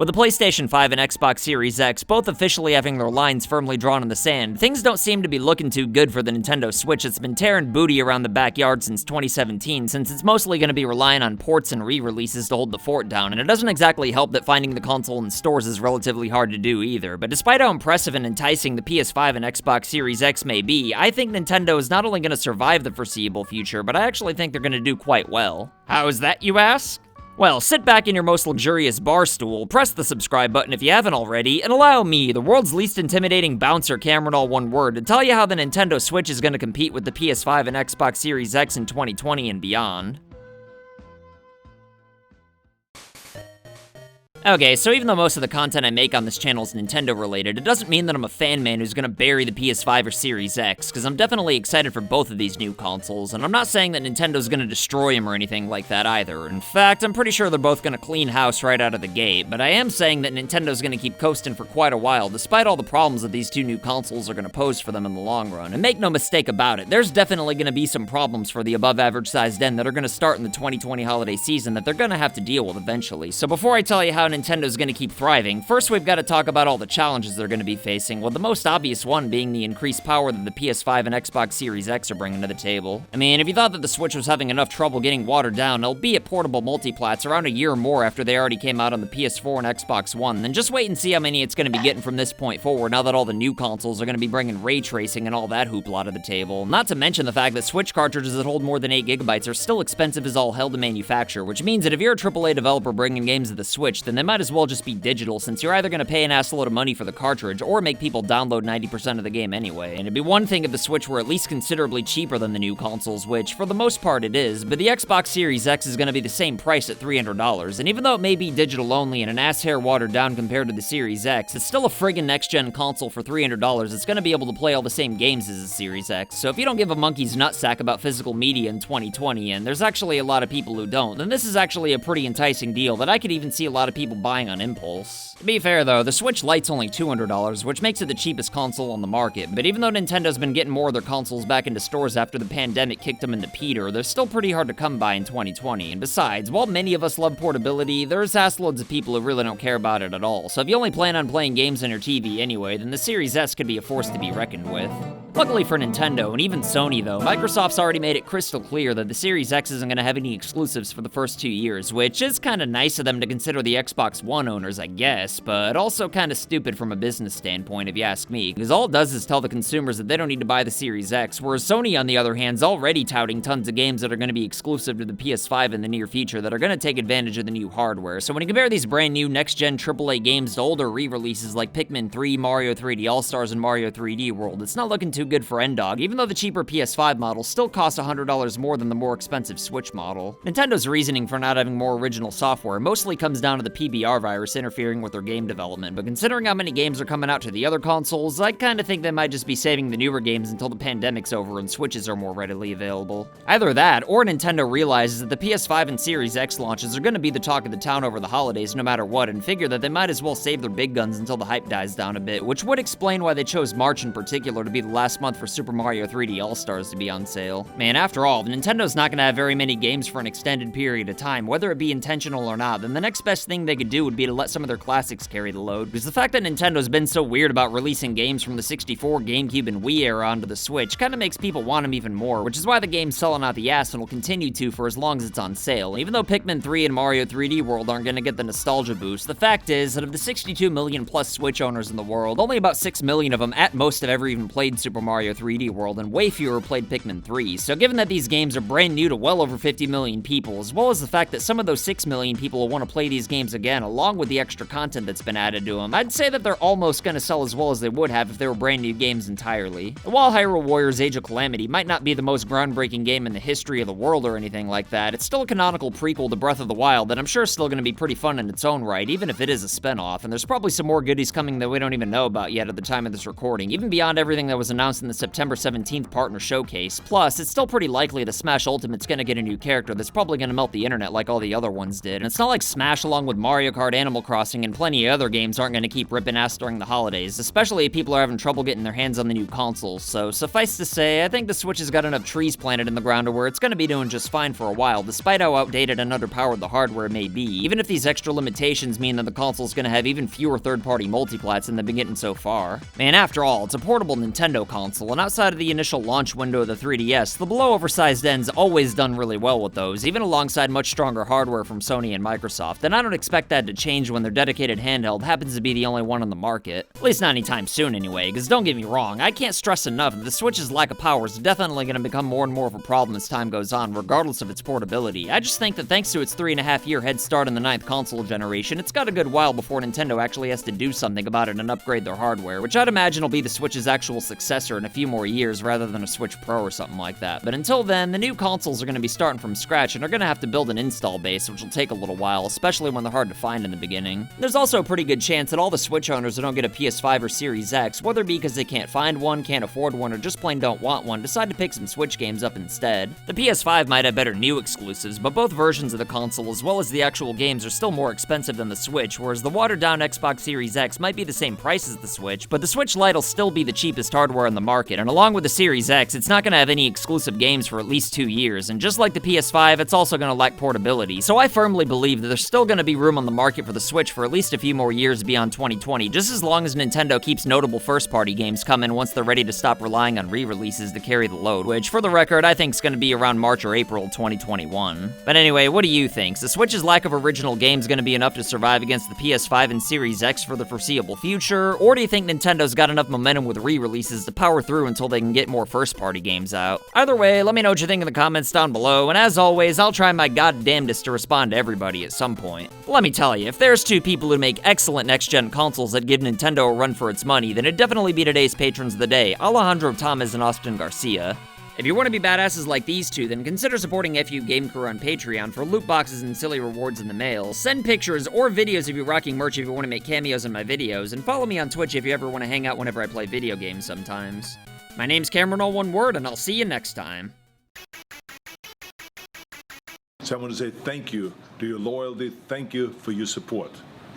With the PlayStation 5 and Xbox Series X both officially having their lines firmly drawn in the sand, things don't seem to be looking too good for the Nintendo Switch that's been tearing booty around the backyard since 2017, since it's mostly going to be relying on ports and re-releases to hold the fort down, and it doesn't exactly help that finding the console in stores is relatively hard to do either. But despite how impressive and enticing the PS5 and Xbox Series X may be, I think Nintendo is not only going to survive the foreseeable future, but I actually think they're going to do quite well. How is that, you ask? Well, sit back in your most luxurious bar stool, press the subscribe button if you haven't already, and allow me, the world's least intimidating bouncer camera in all one word, to tell you how the Nintendo Switch is going to compete with the PS5 and Xbox Series X in 2020 and beyond. Okay, so even though most of the content I make on this channel is Nintendo related, it doesn't mean that I'm a fan man who's gonna bury the PS5 or Series X, because I'm definitely excited for both of these new consoles, and I'm not saying that Nintendo's gonna destroy them or anything like that either. In fact, I'm pretty sure they're both gonna clean house right out of the gate, but I am saying that Nintendo's gonna keep coasting for quite a while, despite all the problems that these two new consoles are gonna pose for them in the long run. And make no mistake about it, there's definitely gonna be some problems for the above average sized end that are gonna start in the 2020 holiday season that they're gonna have to deal with eventually. So before I tell you how Nintendo's gonna keep thriving, first we've got to talk about all the challenges they're gonna be facing, with the most obvious one being the increased power that the PS5 and Xbox Series X are bringing to the table. I mean, if you thought that the Switch was having enough trouble getting watered down, albeit portable multiplats, around a year or more after they already came out on the PS4 and Xbox One, then just wait and see how many it's gonna be getting from this point forward now that all the new consoles are gonna be bringing ray tracing and all that hoopla to the table. Not to mention the fact that Switch cartridges that hold more than 8 gigabytes are still expensive as all hell to manufacture, which means that if you're a AAA developer bringing games to the Switch, then they might as well just be digital, since you're either going to pay an assload of money for the cartridge or make people download 90% of the game anyway. And it'd be one thing if the Switch were at least considerably cheaper than the new consoles, which for the most part it is, but the Xbox Series X is going to be the same price at $300, and even though it may be digital only and an ass hair watered down compared to the Series X, it's still a friggin' next-gen console for $300 that's going to be able to play all the same games as the Series X. So if you don't give a monkey's nutsack about physical media in 2020, and there's actually a lot of people who don't, then this is actually a pretty enticing deal that I could even see a lot of people buying on impulse. To be fair though, the Switch Lite's only $200, which makes it the cheapest console on the market, but even though Nintendo's been getting more of their consoles back into stores after the pandemic kicked them into Peter, they're still pretty hard to come by in 2020, and besides, while many of us love portability, there's assloads of people who really don't care about it at all, so if you only plan on playing games on your TV anyway, then the Series S could be a force to be reckoned with. Luckily for Nintendo, and even Sony though, Microsoft's already made it crystal clear that the Series X isn't going to have any exclusives for the first 2 years, which is kinda nice of them to consider the Xbox One owners, I guess, but also kinda stupid from a business standpoint if you ask me, because all it does is tell the consumers that they don't need to buy the Series X, whereas Sony on the other hand is already touting tons of games that are going to be exclusive to the PS5 in the near future that are going to take advantage of the new hardware. So when you compare these brand new next-gen AAA games to older re-releases like Pikmin 3, Mario 3D All-Stars, and Mario 3D World, it's not looking too good for Endog, even though the cheaper PS5 model still costs $100 more than the more expensive Switch model. Nintendo's reasoning for not having more original software mostly comes down to the PBR virus interfering with their game development, but considering how many games are coming out to the other consoles, I kinda think they might just be saving the newer games until the pandemic's over and Switches are more readily available. Either that, or Nintendo realizes that the PS5 and Series X launches are gonna be the talk of the town over the holidays no matter what, and figure that they might as well save their big guns until the hype dies down a bit, which would explain why they chose March in particular to be the last month for Super Mario 3D All-Stars to be on sale. Man, after all, Nintendo's not gonna have very many games for an extended period of time, whether it be intentional or not, then the next best thing they could do would be to let some of their classics carry the load, because the fact that Nintendo's been so weird about releasing games from the 64, GameCube, and Wii era onto the Switch kinda makes people want them even more, which is why the game's selling out the ass and will continue to for as long as it's on sale. Even though Pikmin 3 and Mario 3D World aren't gonna get the nostalgia boost, the fact is that of the 62 million plus Switch owners in the world, only about 6 million of them at most have ever even played Super Mario 3D World, and way fewer played Pikmin 3. So given that these games are brand new to well over 50 million people, as well as the fact that some of those 6 million people will want to play these games again, along with the extra content that's been added to them, I'd say that they're almost gonna sell as well as they would have if they were brand new games entirely. And while Hyrule Warriors Age of Calamity might not be the most groundbreaking game in the history of the world or anything like that, it's still a canonical prequel to Breath of the Wild that I'm sure is still gonna be pretty fun in its own right, even if it is a spin-off, and there's probably some more goodies coming that we don't even know about yet at the time of this recording, even beyond everything that was announced announced in the September 17th partner showcase. Plus, it's still pretty likely the Smash Ultimate's gonna get a new character that's probably gonna melt the internet like all the other ones did. And it's not like Smash, along with Mario Kart, Animal Crossing, and plenty of other games aren't gonna keep ripping ass during the holidays, especially if people are having trouble getting their hands on the new consoles. So suffice to say, I think the Switch has got enough trees planted in the ground to where it's gonna be doing just fine for a while, despite how outdated and underpowered the hardware may be, even if these extra limitations mean that the console's gonna have even fewer third-party multiplats than they've been getting so far. Man, after all, it's a portable Nintendo console, and outside of the initial launch window of the 3DS, the below-oversized end's always done really well with those, even alongside much stronger hardware from Sony and Microsoft, and I don't expect that to change when their dedicated handheld happens to be the only one on the market. At least not anytime soon anyway, because don't get me wrong, I can't stress enough that the Switch's lack of power is definitely gonna become more and more of a problem as time goes on, regardless of its portability. I just think that thanks to its 3.5-year head start in the 9th console generation, it's got a good while before Nintendo actually has to do something about it and upgrade their hardware, which I'd imagine will be the Switch's actual successor in a few more years rather than a Switch Pro or something like that. But until then, the new consoles are gonna be starting from scratch and are gonna have to build an install base, which will take a little while, especially when they're hard to find in the beginning. There's also a pretty good chance that all the Switch owners who don't get a PS5 or Series X, whether it be because they can't find one, can't afford one, or just plain don't want one, decide to pick some Switch games up instead. The PS5 might have better new exclusives, but both versions of the console, as well as the actual games, are still more expensive than the Switch, whereas the watered-down Xbox Series X might be the same price as the Switch, but the Switch Lite will still be the cheapest hardware on the market, and along with the Series X, it's not gonna have any exclusive games for at least 2 years, and just like the PS5, it's also gonna lack portability, so I firmly believe that there's still gonna be room on the market for the Switch for at least a few more years beyond 2020, just as long as Nintendo keeps notable first-party games coming once they're ready to stop relying on re-releases to carry the load, which, for the record, I think is gonna be around March or April 2021. But anyway, what do you think? Is the Switch's lack of original games gonna be enough to survive against the PS5 and Series X for the foreseeable future, or do you think Nintendo's got enough momentum with re-releases to power through until they can get more first-party games out? Either way, let me know what you think in the comments down below, and as always, I'll try my goddamnedest to respond to everybody at some point. Let me tell you, if there's two people who make excellent next-gen consoles that give Nintendo a run for its money, then it'd definitely be today's patrons of the day, Alejandro Thomas and Austin Garcia. If you want to be badasses like these two, then consider supporting FU Game Crew on Patreon for loot boxes and silly rewards in the mail. Send pictures or videos of you rocking merch if you want to make cameos in my videos, and follow me on Twitch if you ever want to hang out whenever I play video games sometimes. My name's Cameron, all one word, and I'll see you next time. So I want to say thank you to your loyalty, thank you for your support.